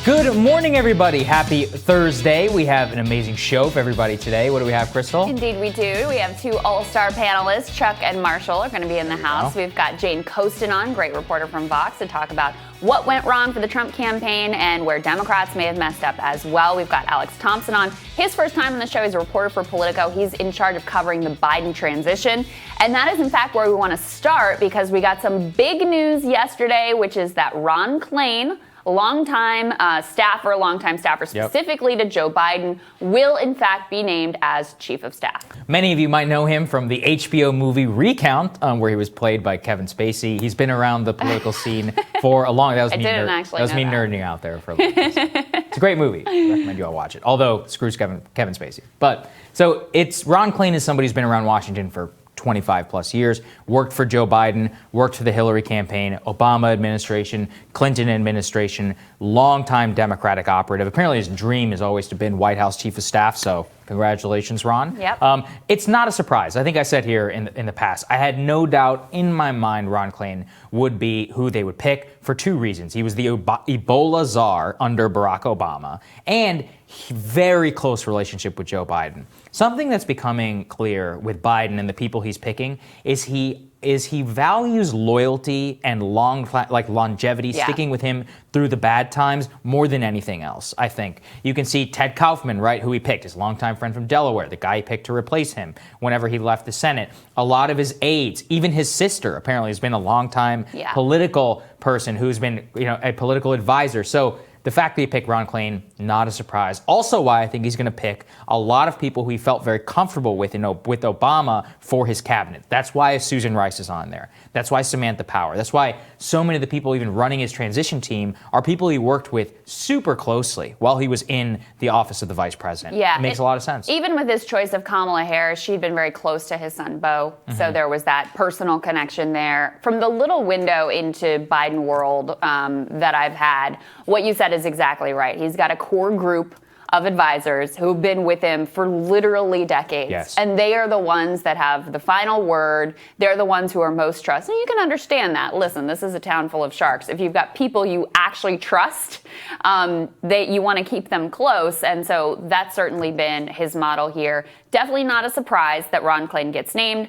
Good morning, everybody. Happy Thursday. We have an amazing show for everybody today. What do we have, Krystal? Indeed, we do. We have two all-star panelists. Chuck and Marshall are going to be in the house. We've got Jane Coaston on, great reporter from Vox, to talk about what went wrong for the Trump campaign and where Democrats may have messed up as well. We've got Alex Thompson on. His first time on the show. He's a reporter for Politico. He's in charge of covering the Biden transition. And that is, in fact, where we want to start because we got some big news yesterday, which is that Ron Klain, longtime staffer specifically to Joe Biden, will in fact be named as chief of staff. Many of you might know him from the HBO movie Recount, where he was played by Kevin Spacey. He's been around the political scene for a long time. That was me nerding out there for a little bit. It's a great movie. I recommend you all watch it. Although, screws Kevin Spacey. But, so Ron Klain is somebody who's been around Washington for 25 plus years, worked for Joe Biden, worked for the Hillary campaign, Obama administration, Clinton administration, longtime Democratic operative. Apparently his dream has always been White House chief of staff, so congratulations, Ron. Yep. It's not a surprise. I think I said here in the past, I had no doubt in my mind Ron Klain would be who they would pick for two reasons. He was the Ebola czar under Barack Obama, and very close relationship with Joe Biden. Something that's becoming clear with Biden and the people he's picking is he values loyalty and longevity, sticking with him through the bad times more than anything else, I think. You can see Ted Kaufman, right, who he picked, his longtime friend from Delaware, the guy he picked to replace him whenever he left the Senate. A lot of his aides, even his sister apparently has been a longtime political person who's been, a political advisor. So the fact that he picked Ron Klain, not a surprise. Also why I think he's going to pick a lot of people who he felt very comfortable with with Obama for his cabinet. That's why Susan Rice is on there. That's why Samantha Power. That's why so many of the people even running his transition team are people he worked with super closely while he was in the office of the vice president. Yeah, it makes a lot of sense. Even with his choice of Kamala Harris, she'd been very close to his son, Beau. Mm-hmm. So there was that personal connection there. From the little window into Biden world that I've had, what you said is exactly right. He's got a core group of advisors who've been with him for literally decades. Yes. And they are the ones that have the final word. They're the ones who are most trusted. And you can understand that. Listen, this is a town full of sharks. If you've got people you actually trust, you want to keep them close. And so that's certainly been his model here. Definitely not a surprise that Ron Klain gets named.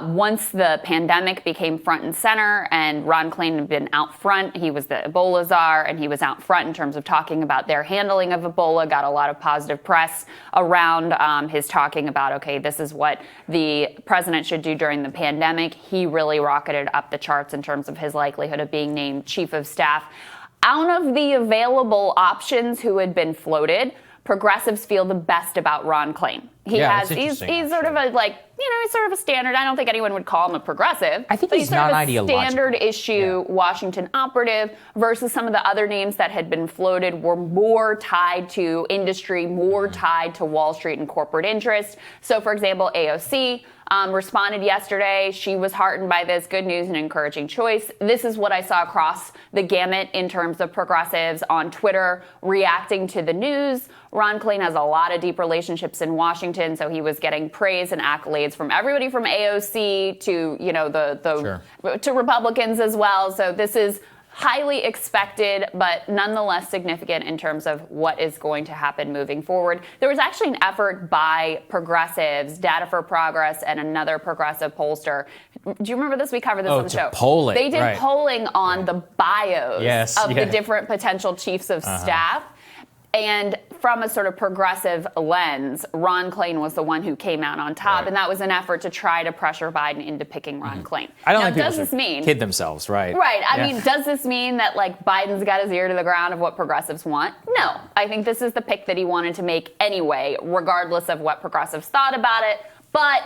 Once the pandemic became front and center and Ron Klain had been out front, he was the Ebola czar, and he was out front in terms of talking about their handling of Ebola, got a lot of positive press around his talking about, okay, this is what the president should do during the pandemic. He really rocketed up the charts in terms of his likelihood of being named chief of staff. Out of the available options who had been floated, progressives feel the best about Ron Klain. He's sort of he's sort of a standard. I don't think anyone would call him a progressive. I think he's not ideological. Standard issue Washington operative versus some of the other names that had been floated were more tied to industry, more tied to Wall Street and corporate interest. So, for example, AOC responded yesterday. She was heartened by this. Good news and encouraging choice. This is what I saw across the gamut in terms of progressives on Twitter reacting to the news. Ron Klain has a lot of deep relationships in Washington, so he was getting praise and accolades from everybody from AOC to to Republicans as well. So this is highly expected, but nonetheless significant in terms of what is going to happen moving forward. There was actually an effort by progressives, Data for Progress, and another progressive pollster. Do you remember this? We covered this on the show. Polling. They did polling on the bios of the different potential chiefs of staff. And from a sort of progressive lens, Ron Klain was the one who came out on top, and that was an effort to try to pressure Biden into picking Ron Klain. I don't think people should kid themselves, right? Right. I mean, does this mean that Biden's got his ear to the ground of what progressives want? No. I think this is the pick that he wanted to make anyway, regardless of what progressives thought about it. But,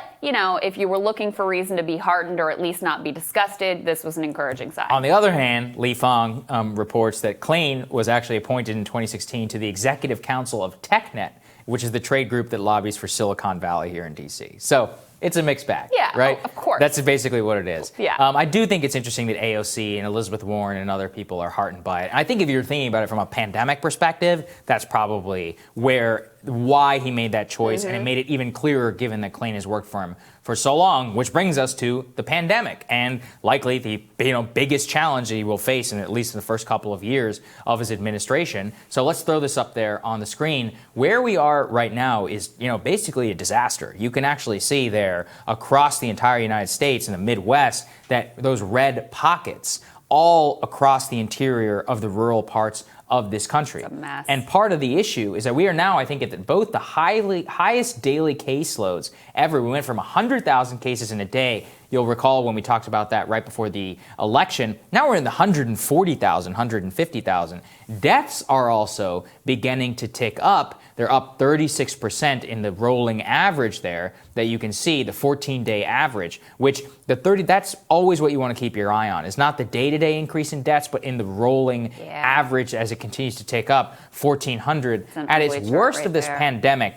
if you were looking for reason to be heartened or at least not be disgusted, this was an encouraging sign. On the other hand, Li Fang reports that Klain was actually appointed in 2016 to the Executive Council of TechNet, which is the trade group that lobbies for Silicon Valley here in D.C. So it's a mixed bag, right? Of course. That's basically what it is. Yeah. I do think it's interesting that AOC and Elizabeth Warren and other people are heartened by it. I think if you're thinking about it from a pandemic perspective, that's probably where why he made that choice, and it made it even clearer given that Klain has worked for him for so long, which brings us to the pandemic and likely the biggest challenge that he will face in at least in the first couple of years of his administration. So let's throw this up there on the screen. Where we are right now is basically a disaster. You can actually see there across the entire United States in the Midwest that those red pockets all across the interior of the rural parts of this country. It's a mess. And part of the issue is that we are now, I think, at both the highest daily caseloads ever. We went from 100,000 cases in a day. You'll recall when we talked about that right before the election. Now we're in the 140,000, 150,000. Deaths are also beginning to tick up. They're up 36% in the rolling average there that you can see, the 14-day average, which that's always what you want to keep your eye on. It's not the day-to-day increase in deaths, but in the rolling average as it continues to tick up, 1,400. At its worst of this pandemic,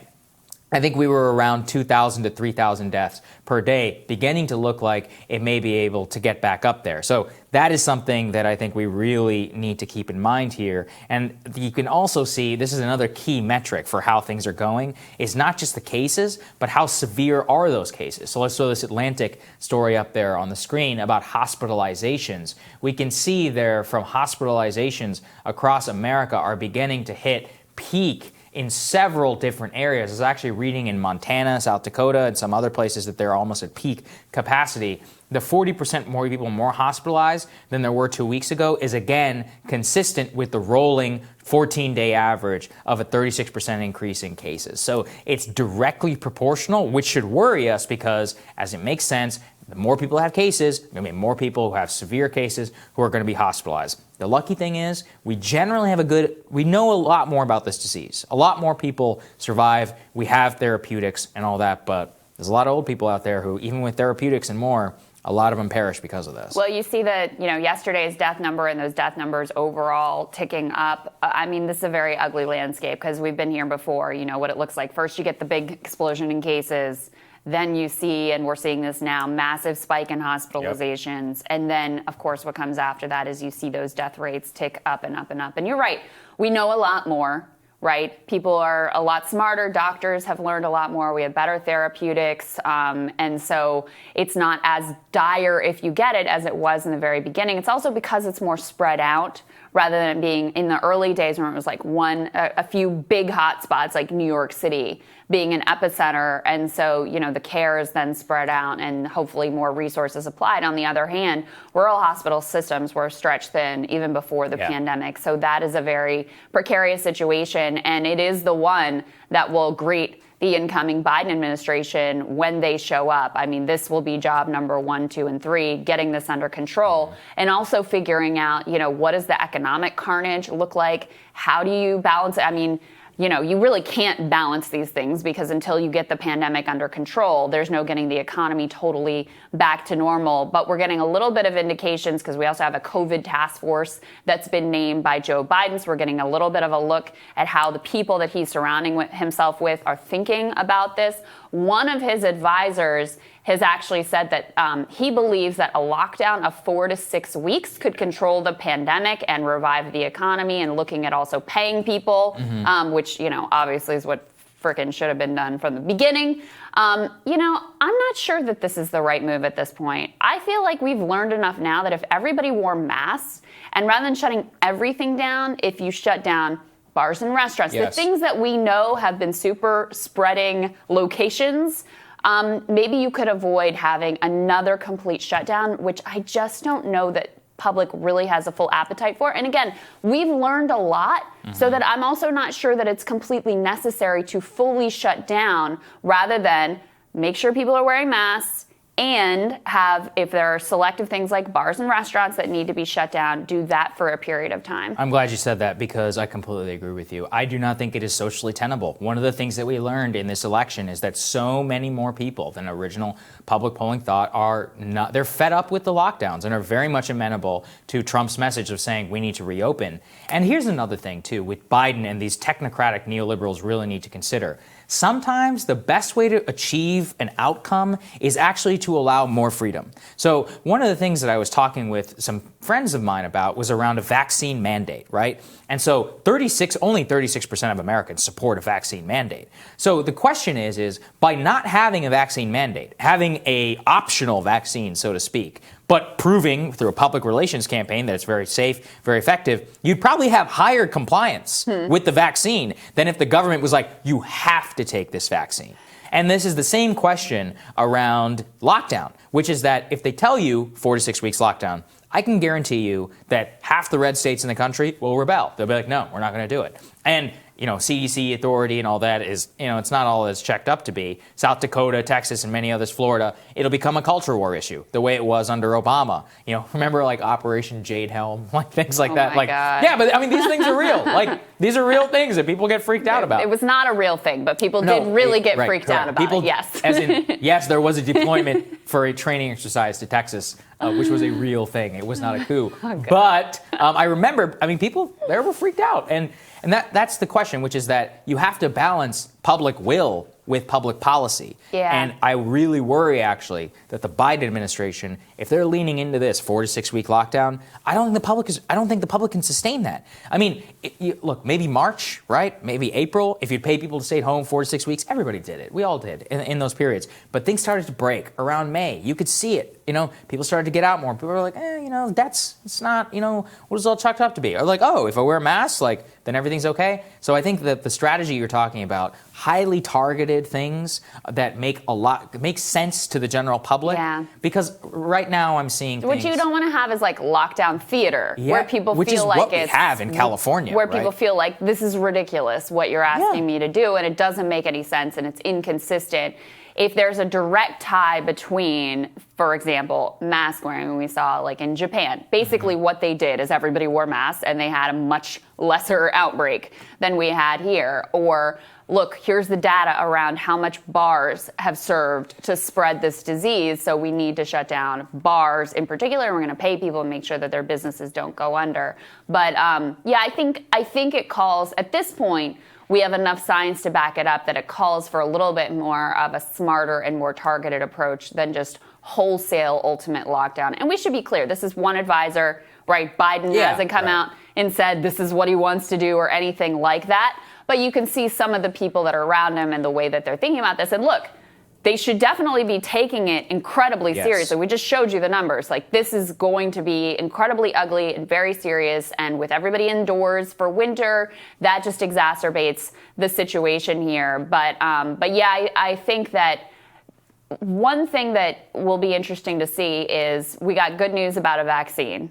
I think we were around 2,000 to 3,000 deaths per day, beginning to look like it may be able to get back up there. So that is something that I think we really need to keep in mind here. And you can also see, this is another key metric for how things are going, is not just the cases, but how severe are those cases. So let's throw this Atlantic story up there on the screen about hospitalizations. We can see there from hospitalizations across America are beginning to hit peak in several different areas. I was actually reading in Montana, South Dakota, and some other places that they're almost at peak capacity. The 40% more people more hospitalized than there were 2 weeks ago is again consistent with the rolling 14-day average of a 36% increase in cases. So it's directly proportional, which should worry us because, as it makes sense, the more people have cases, there may be more people who have severe cases who are going to be hospitalized. The lucky thing is we generally have we know a lot more about this disease. A lot more people survive. We have therapeutics and all that, but there's a lot of old people out there who, even with therapeutics and more, a lot of them perish because of this. Well, you see that, yesterday's death number and those death numbers overall ticking up. I mean, this is a very ugly landscape because we've been here before. You know what it looks like. First, you get the big explosion in cases. Then you see, and we're seeing this now, massive spike in hospitalizations. Yep. And then, of course, what comes after that is you see those death rates tick up and up and up. And you're right. We know a lot more, right? People are a lot smarter. Doctors have learned a lot more. We have better therapeutics. And so it's not as dire if you get it as it was in the very beginning. It's also because it's more spread out rather than being in the early days when it was like a few big hot spots like New York City being an epicenter. And so, the care is then spread out and hopefully more resources applied. On the other hand, rural hospital systems were stretched thin even before the pandemic. So that is a very precarious situation. And it is the one that will greet the incoming Biden administration when they show up. I mean, this will be job number 1, 2, and 3, getting this under control and also figuring out, what does the economic carnage look like? How do you balance it? I mean, you really can't balance these things because until you get the pandemic under control, there's no getting the economy totally back to normal. But we're getting a little bit of indications because we also have a COVID task force that's been named by Joe Biden. So we're getting a little bit of a look at how the people that he's surrounding himself with are thinking about this. One of his advisors has actually said that he believes that a lockdown of 4 to 6 weeks could control the pandemic and revive the economy, and looking at also paying people, which, obviously is what frickin' should have been done from the beginning. I'm not sure that this is the right move at this point. I feel like we've learned enough now that if everybody wore masks, and rather than shutting everything down, if you shut down bars and restaurants, the things that we know have been super spreading locations, maybe you could avoid having another complete shutdown, which I just don't know that public really has a full appetite for. And again, we've learned a lot, so that I'm also not sure that it's completely necessary to fully shut down, rather than make sure people are wearing masks and have, if there are selective things like bars and restaurants that need to be shut down, do that for a period of time. I'm glad you said that because I completely agree with you. I do not think it is socially tenable. One of the things that we learned in this election is that so many more people than original public polling thought they're fed up with the lockdowns and are very much amenable to Trump's message of saying we need to reopen. And here's another thing too, with Biden and these technocratic neoliberals really need to consider. Sometimes the best way to achieve an outcome is actually to allow more freedom. So one of the things that I was talking with some friends of mine about was around a vaccine mandate, right? And so only 36% of Americans support a vaccine mandate. So the question is by not having a vaccine mandate, having a optional vaccine, so to speak, but proving through a public relations campaign that it's very safe, very effective, you'd probably have higher compliance with the vaccine than if the government was like, you have to take this vaccine. And this is the same question around lockdown, which is that if they tell you 4 to 6 weeks lockdown, I can guarantee you that half the red states in the country will rebel. They'll be like, no, we're not going to do it. And CDC authority and all that is, it's not all it's checked up to be. South Dakota, Texas, and many others, Florida, it'll become a culture war issue, the way it was under Obama. Remember like Operation Jade Helm, like things like that. My God. Yeah, but I mean, these things are real. Like these are real things that people get freaked out about. It was not a real thing, but people did really get freaked out about it. Yes. As in, yes, there was a deployment for a training exercise to Texas, which was a real thing. It was not a coup. But I remember, people, they were freaked out. And that's the question, which is that you have to balance public will with public policy. Yeah. And I really worry, actually, that the Biden administration, if they're leaning into this 4 to 6 week lockdown, I don't think the public can sustain that. I mean, look, maybe March, right? Maybe April. If you'd pay people to stay at home 4 to 6 weeks, everybody did it. We all did in those periods. But things started to break around May. You could see it. People started to get out more. People were like, it's not, what is it all chalked up to be? Or like, oh, if I wear a mask, then everything's okay. So I think that the strategy you're talking about, highly targeted things that make sense to the general public. Yeah. Because right now I'm seeing what you don't want to have is like lockdown theater, where people feel like what we have in California, where people feel like this is ridiculous what you're asking me to do, and it doesn't make any sense and it's inconsistent. If there's a direct tie between, for example, mask wearing, we saw like in Japan, basically what they did is everybody wore masks and they had a much lesser outbreak than we had here. Or look, here's the data around how much bars have served to spread this disease, so we need to shut down bars in particular. We're going to pay people and make sure that their businesses don't go under. But I think it calls, at this point, we have enough science to back it up that it calls for a little bit more of a smarter and more targeted approach than just wholesale ultimate lockdown. And we should be clear, this is one advisor, right? Biden hasn't come out and said this is what he wants to do or anything like that. But you can see some of the people that are around him and the way that they're thinking about this. And look, they should definitely be taking it incredibly seriously. We just showed you the numbers. Like, this is going to be incredibly ugly and very serious. And with everybody indoors for winter, that just exacerbates the situation here. But yeah, I think that one thing that will be interesting to see is we got good news about a vaccine.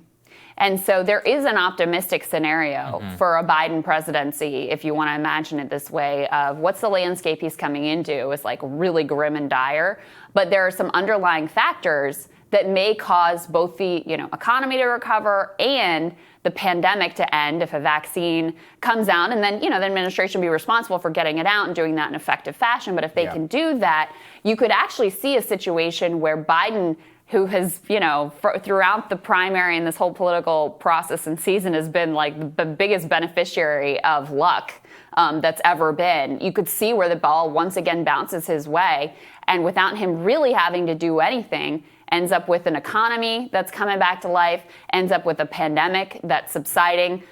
And so there is an optimistic scenario for a Biden presidency, if you want to imagine it this way, of what's the landscape he's coming into is like really grim and dire. But there are some underlying factors that may cause both the economy to recover and the pandemic to end if a vaccine comes out, and then the administration be responsible for getting it out and doing that in effective fashion. But if they can do that, you could actually see a situation where Biden, who has, throughout the primary and this whole political process and season has been like the biggest beneficiary of luck that's ever been. You could see where the ball once again bounces his way, and without him really having to do anything, ends up with an economy that's coming back to life, ends up with a pandemic that's subsiding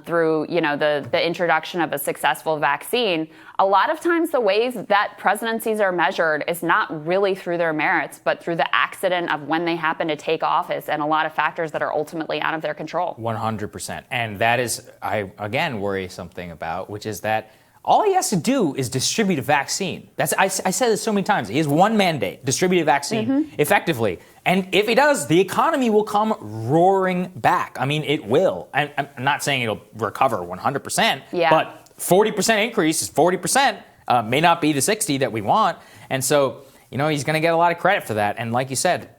through, the introduction of a successful vaccine. A lot of times the ways that presidencies are measured is not really through their merits, but through the accident of when they happen to take office and a lot of factors that are ultimately out of their control. 100%. And that is, I again worry something about, which is that all he has to do is distribute a vaccine. I said this so many times. He has one mandate: distribute a vaccine effectively. And if he does, the economy will come roaring back. I mean, it will. I'm not saying it'll recover 100%, but 40% increase is 40%. May not be the 60 that we want. And so, he's going to get a lot of credit for that. And like you said,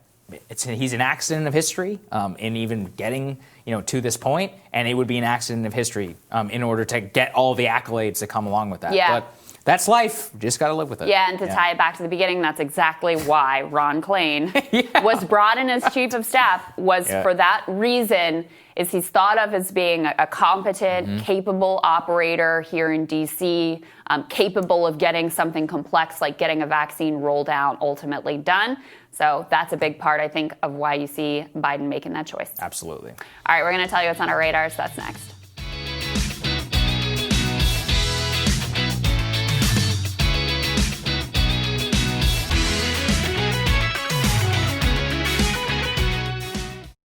he's an accident of history in even getting to this point, and it would be an accident of history in order to get all the accolades that come along with that. Yeah. But that's life. Just got to live with it. Yeah, and to tie it back to the beginning, that's exactly why Ron Klain was brought in as chief of staff, for that reason, is he's thought of as being a competent, capable operator here in D.C., capable of getting something complex like getting a vaccine rolled out ultimately done. So that's a big part, I think, of why you see Biden making that choice. Absolutely. All right, we're going to tell you what's on our radars. That's next.